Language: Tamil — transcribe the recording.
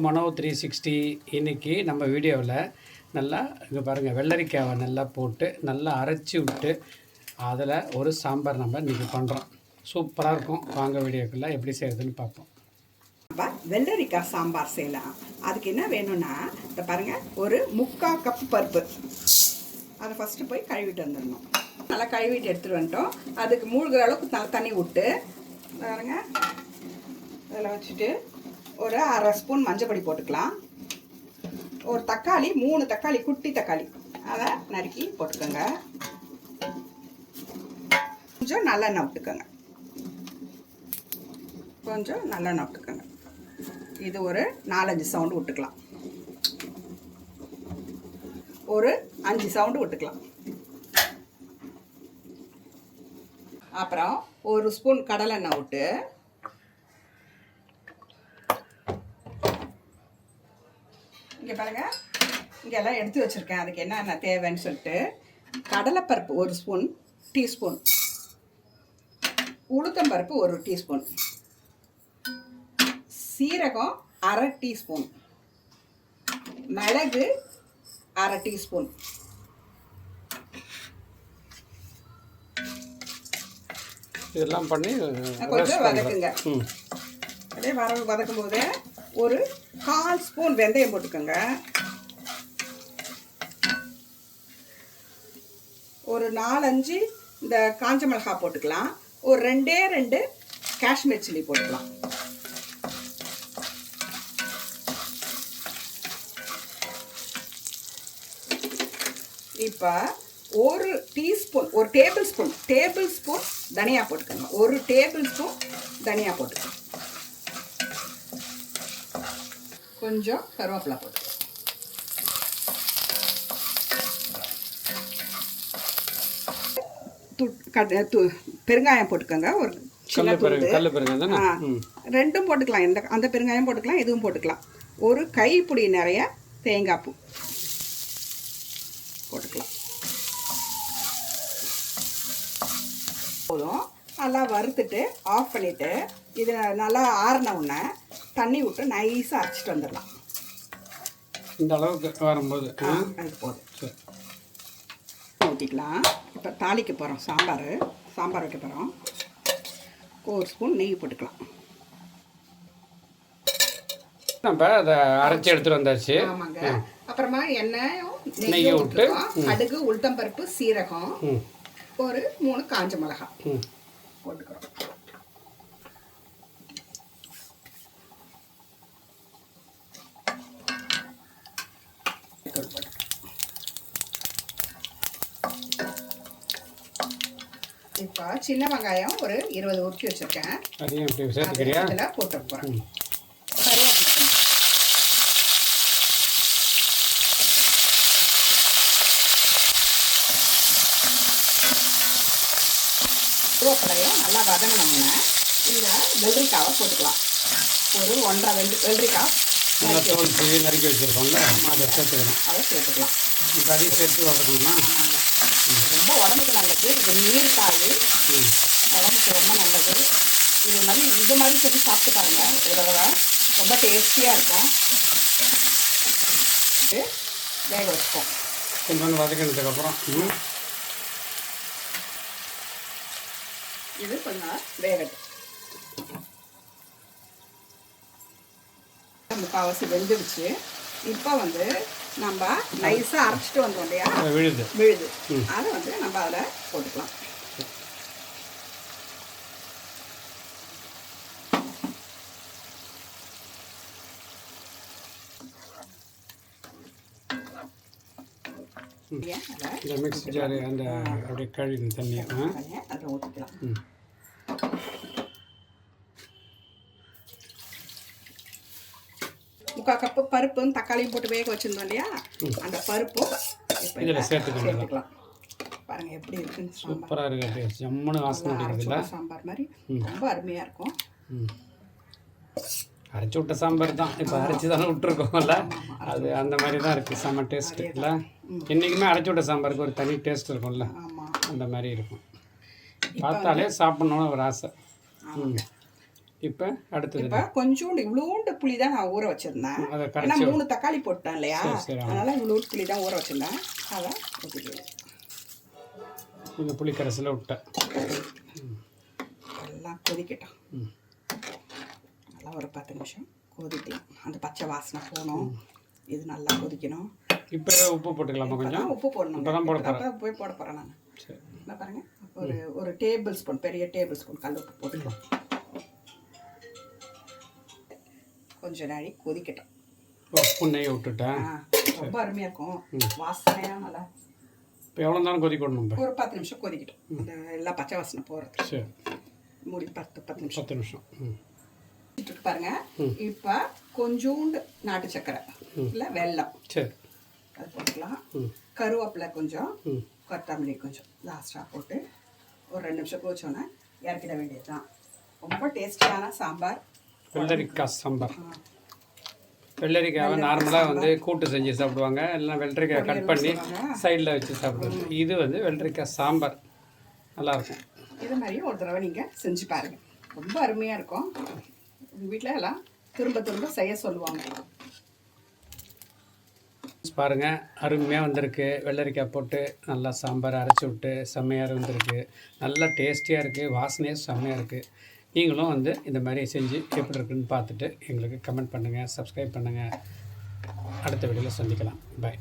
மனோ 360. இன்றைக்கி நம்ம வீடியோவில் நல்லா இங்கே பாருங்கள், வெள்ளரிக்காவை நல்லா போட்டு நல்லா அரைச்சி விட்டு அதில் ஒரு சாம்பார் நம்ம இன்றைக்கி பண்ணுறோம். சூப்பராக இருக்கும். வாங்க வீடியோக்குள்ளே எப்படி செய்கிறதுன்னு பார்ப்போம். வெள்ளரிக்காய் சாம்பார் செய்யலாம். அதுக்கு என்ன வேணும்னா, இந்த பாருங்கள், ஒரு 3/4 கப் பருப்பு. அதை ஃபஸ்ட்டு போய் கழுவிட்டு வந்துடணும். நல்லா கழுவிட்டு எடுத்துகிட்டு வந்துட்டோம். அதுக்கு மூழ்கிற அளவுக்கு நல்லா தண்ணி விட்டு பாருங்க, அதில் வச்சுட்டு ஒரு 1/2 ஸ்பூன் மஞ்சள் போட்டுக்கலாம். ஒரு தக்காளி, 3 தக்காளி, குட்டி தக்காளி, அதை நறுக்கி போட்டுக்கோங்க. கொஞ்சம் நல்லெண்ணெய் விட்டுக்கோங்க. கொஞ்சம் நல்லெண்ணெய் விட்டுக்கோங்க. இது ஒரு 4-5 சவுண்டு விட்டுக்கலாம். ஒரு 5 சவுண்டு விட்டுக்கலாம். அப்புறம் ஒரு ஸ்பூன் கடலெண்ணெய் விட்டு இங்கே பாருங்கள், இங்கெல்லாம் எடுத்து வச்சுருக்கேன். அதுக்கு என்னென்ன தேவைன்னு சொல்லிட்டு, கடலைப்பருப்பு 1 ஸ்பூன் டீஸ்பூன், உளுத்தம்பருப்பு 1 டீஸ்பூன், சீரகம் 1/2 டீஸ்பூன், மிளகு 1/2 டீஸ்பூன், இதெல்லாம் பண்ணி கொஞ்சம் வதக்குங்க. அப்படியே வதக்கும் போது ஒரு 1/4 ஸ்பூன் வெந்தயம் போட்டுக்கோங்க. ஒரு 4-5 இந்த காஞ்ச மிளகாய் போட்டுக்கலாம். ஒரு 2 காஷ்மீர் சில்லி போட்டுக்கலாம். இப்போ ஒரு டீஸ்பூன், ஒரு டேபிள் ஸ்பூன் தனியா போட்டுக்கோங்க. ஒரு டேபிள் ஸ்பூன் தனியா போட்டுக்கோங்க. கொஞ்சம் கருவேப்பிலை போட்டுக்கோங்க. பெருங்காயம் போட்டுக்கோங்க. ஒரு சின்ன ரெண்டும் போட்டுக்கலாம். அந்த பெருங்காயம் போட்டுக்கலாம், இதுவும் போட்டுக்கலாம். ஒரு கைப்பிடி நிறைய தேங்காய் பூ போட்டுக்கலாம். போதும். நல்லா வறுத்துட்டு ஆஃப் பண்ணிவிட்டு இது நல்லா ஆறின உடனே தண்ணி விட்டு நைஸாக அரைச்சிட்டு வந்துடலாம். இந்த அளவுக்கு வரும்போது அது போதும். ஊற்றிக்கலாம். இப்போ தாளிக்க போகிறோம். சாம்பார் வைக்க போகிறோம். 1 ஸ்பூன் நெய் போட்டுக்கலாம். நம்ம அதை அரைச்சி எடுத்துகிட்டு வந்தாச்சு. ஆமாங்க. அப்புறமா எண்ணெயும் நெய்யும் விட்டு கடுகு, உளுத்தம்பருப்பு, சீரகம், ஒரு 3 காஞ்ச மிளகாய் போட்டுக்கிறோம். இப்போ சின்ன வெங்காயம் ஒரு 20 உருக்கி வச்சுருக்கேன். அதில் போட்டு போகிறேன். கருவேப்பிலையும் நல்லா வதங்கினோம்னா இந்த வெள்ளரிக்காவை போட்டுக்கலாம். ஒரு 1.5 வெள்ளரிக்காய் நறுக்கி வச்சுருக்கோம்ல, அதை சேர்த்துக்கணும். அதை சேர்த்துக்கலாம். இப்போ அதையும் சேர்த்து வதக்கணும்னா ரொம்ப உடம்புக்கு நல்லது. இது நீர்க்காய், உடம்புக்கு ரொம்ப நல்லது. இது மாதிரி செஞ்சு சாப்பிட்டு பாருங்கள். ஒரு ரொம்ப டேஸ்டியாக இருக்கும். வேக வச்சுப்போம். கொஞ்சம் வதக்கினதுக்கப்புறம் இது கொஞ்சம் வேகட்டும். முக்கால்வாசி வெந்துடுச்சு. இப்போ நம்ம நைஸாக அரைச்சிட்டு வந்தோம் இல்லையா, விழுது, அதை நம்ம அதில் போட்டுக்கலாம். மிக்ஸி ஜாரு அந்த அப்படியே கழுவி தண்ணியை அதில் ஊற்றிக்கலாம். முக்கால் கப்பு பருப்பும் தக்காளியும் போட்டு வேக வச்சுருந்தோம் இல்லையா, அந்த பருப்பும் இதில் சேர்த்துக்கலாம். பாருங்கள் எப்படி இருக்குன்னு. சூப்பராக இருக்குது. ஜம்முன்னு வாசனை அடிக்கிறதுல சாம்பார் மாதிரி ரொம்ப அருமையாக இருக்கும். அரைச்சி விட்ட சாம்பார் தான். இப்போ அரைச்சி தானே விட்டுருக்கோம்ல, அது அந்த மாதிரி தான் இருக்குது. செம்ம டேஸ்ட்டு இல்லை? என்றைக்குமே அரைச்சி விட்ட சாம்பாருக்கு ஒரு தனி டேஸ்ட் இருக்கும்ல, அந்த மாதிரி இருக்கும். பார்த்தாலே சாப்பிட்ணுன்னு ஒரு ஆசை. இப்போ அடுத்தது இப்போ கொஞ்சோண்டு இவ்வளோண்டு புளி தான் நான் ஊற வச்சுருந்தேன். அதை ஏன்னா கரைச்சி 3 தக்காளி போட்டேன் இல்லையா, சரி. அதனால் இவ்வளோண்டு புளி தான் ஊற வச்சுருந்தேன். அதை ஊற்றிக்கலாம். இந்த புளி கரைசலில் விட்டேன். எல்லாம் கொதிக்கட்டும். நல்லா ஒரு 10 நிமிஷம் கொதிட்டு அந்த பச்சை வாசனை போகணும். இது நல்லா கொதிக்கணும். இப்போ உப்பு போட்டுக்கலாமா? கொஞ்சம் உப்பு போடணும். இப்போ தான் போட போகிறேன். போய் போட போகிறேன் நான். சரி, என்ன பாருங்கள், ஒரு டேபிள் ஸ்பூன், பெரிய டேபிள் ஸ்பூன் கல் உப்பு போட்டுக்கலாம். கொஞ்சம் நாளை கொதிக்கட்டும். உப்பு நெய்யை விட்டுட்டேன். ரொம்ப அருமையாக இருக்கும், வாசனையாக நல்லா. இப்போ எவ்வளோ நேரம் கொதிக்கணும்? ஒரு 10 நிமிஷம் கொதிக்கட்டும். இந்த எல்லா பச்சை வாசனை போகிறது. சரி, மூடி 10 நிமிஷம். 10 நிமிஷம். பாருங்க. இப்போ கொஞ்சோண்டு நாட்டு சக்கரை இல்லை வெல்லம், சரி, அது போட்டுக்கலாம். கருவேப்பிலை கொஞ்சம், கொத்தமல்லி கொஞ்சம் லாஸ்ட்டாக போட்டு ஒரு 2 நிமிஷம் கொதிச்சோன்னே இறக்கிட வேண்டியது தான். ரொம்ப டேஸ்டியான சாம்பார், வெள்ளரிக்காய் சாம்பார். வெள்ளரிக்காவை நார்மலாக வந்து கூட்டு செஞ்சு சாப்பிடுவாங்க, இல்லைனா வெள்ளரிக்காய் கட் பண்ணி சைடில் வச்சு சாப்பிடுவாங்க. இது வந்து வெள்ளரிக்காய் சாம்பார் நல்லாயிருக்கும். இது மாதிரி ஒரு தடவை நீங்கள் செஞ்சு பாருங்கள், ரொம்ப அருமையாக இருக்கும். உங்கள் வீட்டில் எல்லாம் திரும்ப திரும்ப செய்ய சொல்லுவாங்க. பாருங்கள், அருமையாக வந்திருக்கு. வெள்ளரிக்காய் போட்டு நல்லா சாம்பார் அரைச்சி விட்டு செம்மையாக வந்திருக்கு. நல்லா டேஸ்டியாக இருக்குது, வாசனையாக செம்மையாக இருக்குது. நீங்களும் வந்து இந்த மாதிரி செஞ்சு எப்படி இருக்குன்னு பார்த்துட்டு எங்களுக்கு கமெண்ட் பண்ணுங்கள், சப்ஸ்கிரைப் பண்ணுங்கள். அடுத்த வீடியோவில் சந்திக்கலாம். பாய்.